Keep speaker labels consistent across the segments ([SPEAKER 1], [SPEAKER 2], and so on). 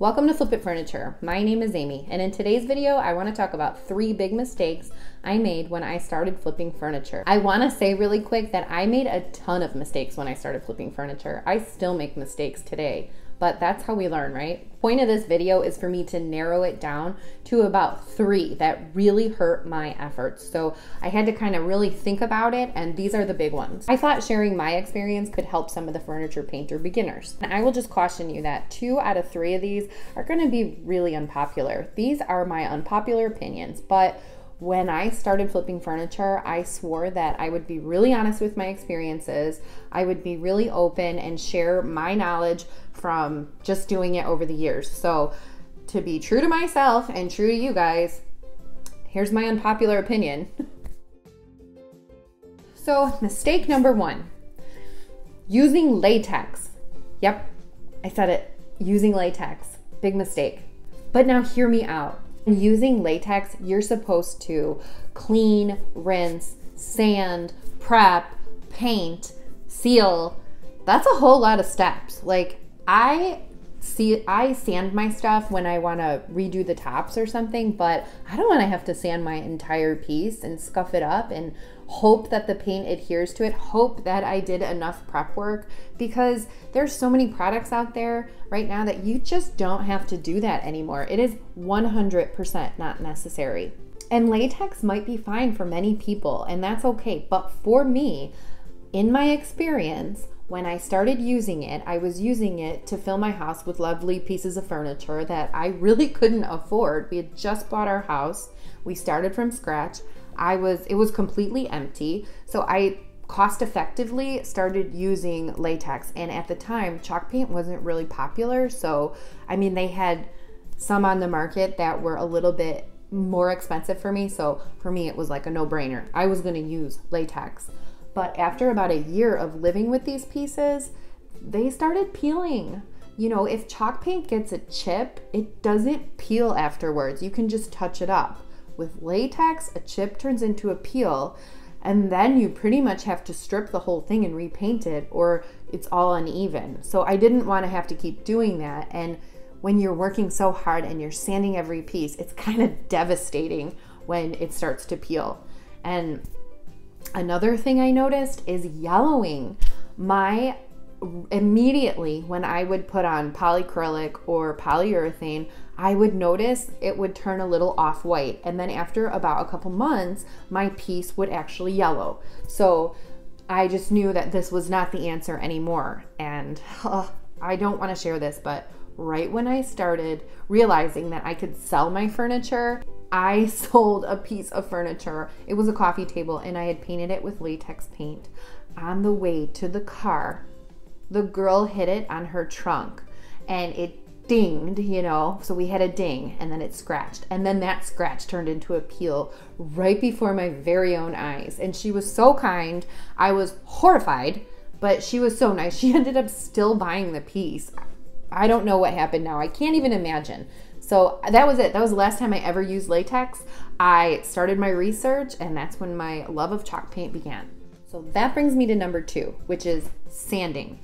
[SPEAKER 1] Welcome to Flip It Furniture. My name is Amy, and in today's video, I want to talk about 3 big mistakes I made when I started flipping furniture. I want to say really quick that I made a ton of mistakes when I started flipping furniture. I still make mistakes today, but that's how we learn, right? Point of this video is for me to narrow it down to about 3 that really hurt my efforts. So I had to kind of really think about it, and these are the big ones. I thought sharing my experience could help some of the furniture painter beginners. And I will just caution you that 2 out of 3 of these are going to be really unpopular. These are my unpopular opinions, but when I started flipping furniture, I swore that I would be really honest with my experiences. I would be really open and share my knowledge from just doing it over the years. So to be true to myself and true to you guys, here's my unpopular opinion. So mistake number 1, using latex. Yep, I said it, using latex, big mistake. But now hear me out. Using latex, you're supposed to clean, rinse, sand, prep, paint, seal. That's a whole lot of steps. Like I sand my stuff when I want to redo the tops or something, but I don't want to have to sand my entire piece and scuff it up and hope that the paint adheres to it, hope that I did enough prep work, because there's so many products out there right now that you just don't have to do that anymore. It is 100% not necessary. And latex might be fine for many people, and that's okay. But for me, in my experience, when I started using it, I was using it to fill my house with lovely pieces of furniture that I really couldn't afford. We had just bought our house. We started from scratch. It was completely empty. So I cost effectively started using latex. And at the time, chalk paint wasn't really popular. So, I mean, they had some on the market that were a little bit more expensive for me. So for me, it was like a no-brainer. I was going to use latex. But after about a year of living with these pieces, they started peeling. You know, if chalk paint gets a chip, it doesn't peel afterwards. You can just touch it up. With latex, a chip turns into a peel, and then you pretty much have to strip the whole thing and repaint it, or it's all uneven. So I didn't want to have to keep doing that. And when you're working so hard and you're sanding every piece, it's kind of devastating when it starts to peel. And another thing I noticed is yellowing. Immediately when I would put on polyacrylic or polyurethane, I would notice it would turn a little off-white. And then after about a couple months, my piece would actually yellow. So I just knew that this was not the answer anymore. And I don't want to share this, but right when I started realizing that I could sell my furniture, I sold a piece of furniture. It was a coffee table, and I had painted it with latex paint. On the way to the car, the girl hit it on her trunk and it dinged, you know, so we had a ding, and then it scratched, and then that scratch turned into a peel right before my very own eyes. And she was so kind. I was horrified, but she was so nice. She ended up still buying the piece. I don't know what happened now. I can't even imagine. So that was it. That was the last time I ever used latex. I started my research, and that's when my love of chalk paint began. So that brings me to number 2, which is sanding.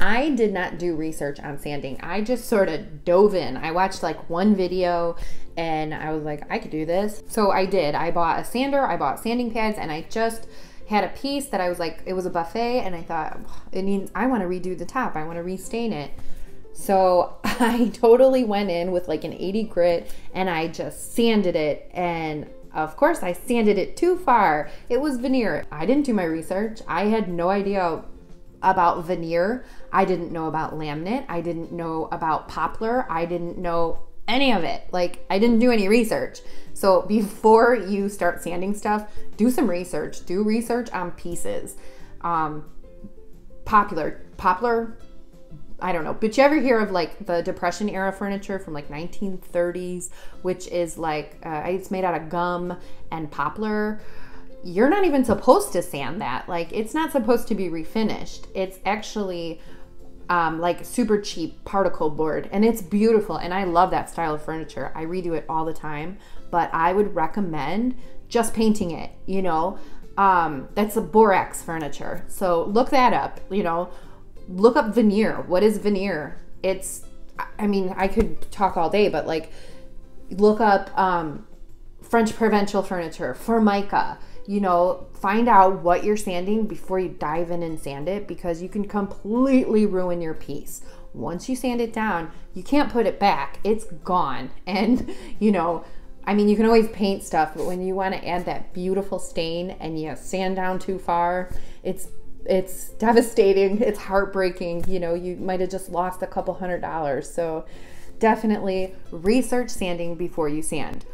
[SPEAKER 1] I did not do research on sanding. I just sort of dove in. I watched like one video and I was like, I could do this. So I did. I bought a sander, I bought sanding pads, and I just had a piece that I was like, it was a buffet, and I thought, I want to redo the top. I want to restain it. So I totally went in with like an 80 grit and I just sanded it, and of course I sanded it too far. It was veneer. I didn't do my research. I had no idea about veneer. I didn't know about laminate. I didn't know about poplar. I didn't know any of it. Like, I didn't do any research. So before you start sanding stuff, do some research. Do research on pieces. Poplar, I don't know, but you ever hear of like the Depression era furniture from like 1930s, which is like, it's made out of gum and poplar. You're not even supposed to sand that. Like, it's not supposed to be refinished. It's actually like super cheap particle board, and it's beautiful. And I love that style of furniture. I redo it all the time, but I would recommend just painting it, you know. That's a borax furniture. So look that up, you know. Look up veneer. What is veneer? It's I mean, I could talk all day, but like look up French Provincial Furniture, Formica, you know, find out what you're sanding before you dive in and sand it, because you can completely ruin your piece. Once you sand it down, you can't put it back. It's gone. And, you know, I mean, you can always paint stuff, but when you want to add that beautiful stain and you sand down too far, it's devastating. It's heartbreaking. You know, you might have just lost a couple $100. So definitely research sanding before you sand.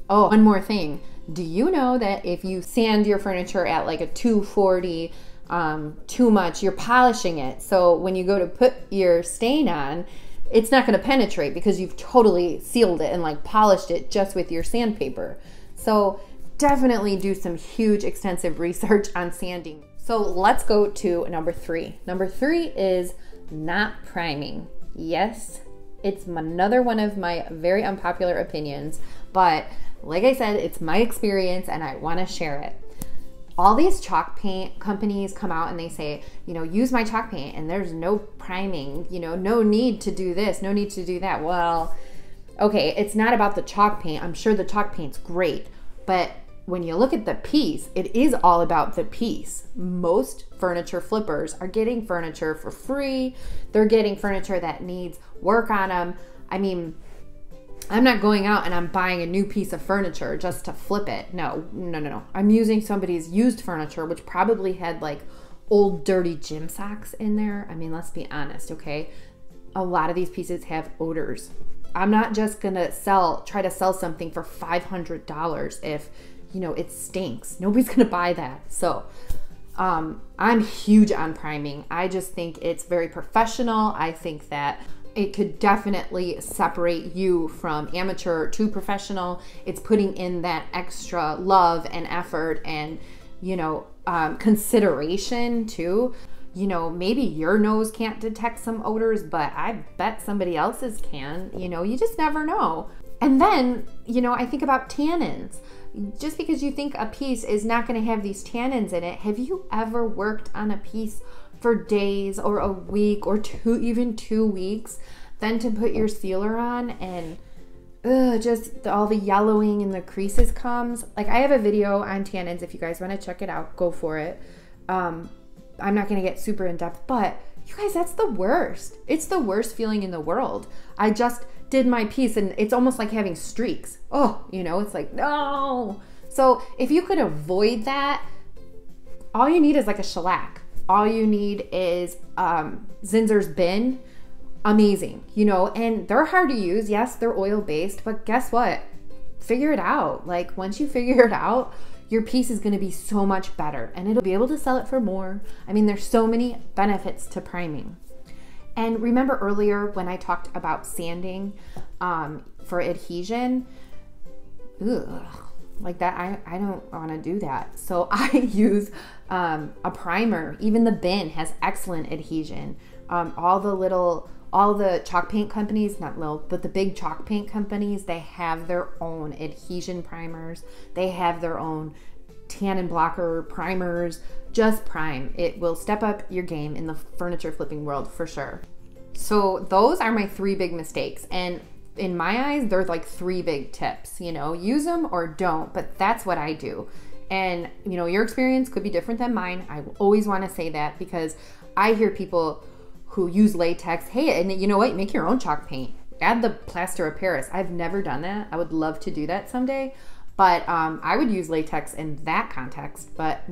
[SPEAKER 1] Oh, one more thing. Do you know that if you sand your furniture at like a 240 too much, you're polishing it? So when you go to put your stain on, it's not going to penetrate because you've totally sealed it and like polished it just with your sandpaper. So definitely do some huge extensive research on sanding. So let's go to number 3. Number 3 is not priming. Yes, it's another one of my very unpopular opinions, but like I said, it's my experience and I want to share it. All these chalk paint companies come out and they say, you know, use my chalk paint and there's no priming, you know, no need to do this, no need to do that. Well, okay, it's not about the chalk paint. I'm sure the chalk paint's great, but when you look at the piece, it is all about the piece. Most furniture flippers are getting furniture for free. They're getting furniture that needs work on them. I mean, I'm not going out and I'm buying a new piece of furniture just to flip it. No. I'm using somebody's used furniture, which probably had like old dirty gym socks in there. I mean, let's be honest, okay? A lot of these pieces have odors. I'm not just gonna try to sell something for $500 if, you know, it stinks. Nobody's gonna buy that. So I'm huge on priming. I just think it's very professional. I think that it could definitely separate you from amateur to professional. It's putting in that extra love and effort and, you know, consideration too. You know, maybe your nose can't detect some odors, but I bet somebody else's can. You know, you just never know. And then, you know, I think about tannins. Just because you think a piece is not going to have these tannins in it, have you ever worked on a piece for days or a week or even 2 weeks, then to put your sealer on and just all the yellowing and the creases comes? Like, I have a video on tannins. If you guys want to check it out, go for it. I'm not going to get super in depth, but you guys, that's the worst. It's the worst feeling in the world. I just did my piece and it's almost like having streaks. Oh, you know, it's like, no. So if you could avoid that, all you need is like a shellac. All you need is Zinsser's bin. Amazing, you know, and they're hard to use. Yes, they're oil-based, but guess what? Figure it out. Like, once you figure it out, your piece is going to be so much better and it'll be able to sell it for more. I mean, there's so many benefits to priming. And remember earlier when I talked about sanding for adhesion? Ugh, like that, I don't want to do that. So I use a primer. Even the bin has excellent adhesion. All the chalk paint companies, not little, but the big chalk paint companies, they have their own adhesion primers. They have their own tannin blocker primers. Just prime. It will step up your game in the furniture flipping world for sure. So those are my 3 big mistakes. And in my eyes, they're like 3 big tips, you know, use them or don't, but that's what I do. And, you know, your experience could be different than mine. I always want to say that because I hear people who use latex, hey, and you know what, make your own chalk paint. Add the plaster of Paris. I've never done that. I would love to do that someday, but I would use latex in that context, but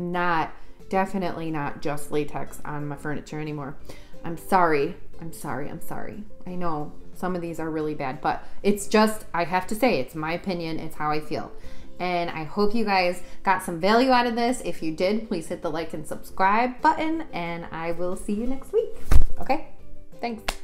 [SPEAKER 1] definitely not just latex on my furniture anymore. I'm sorry. I know some of these are really bad, but it's just, I have to say, it's my opinion. It's how I feel. And I hope you guys got some value out of this. If you did, please hit the like and subscribe button, and I will see you next week. Okay? Thanks.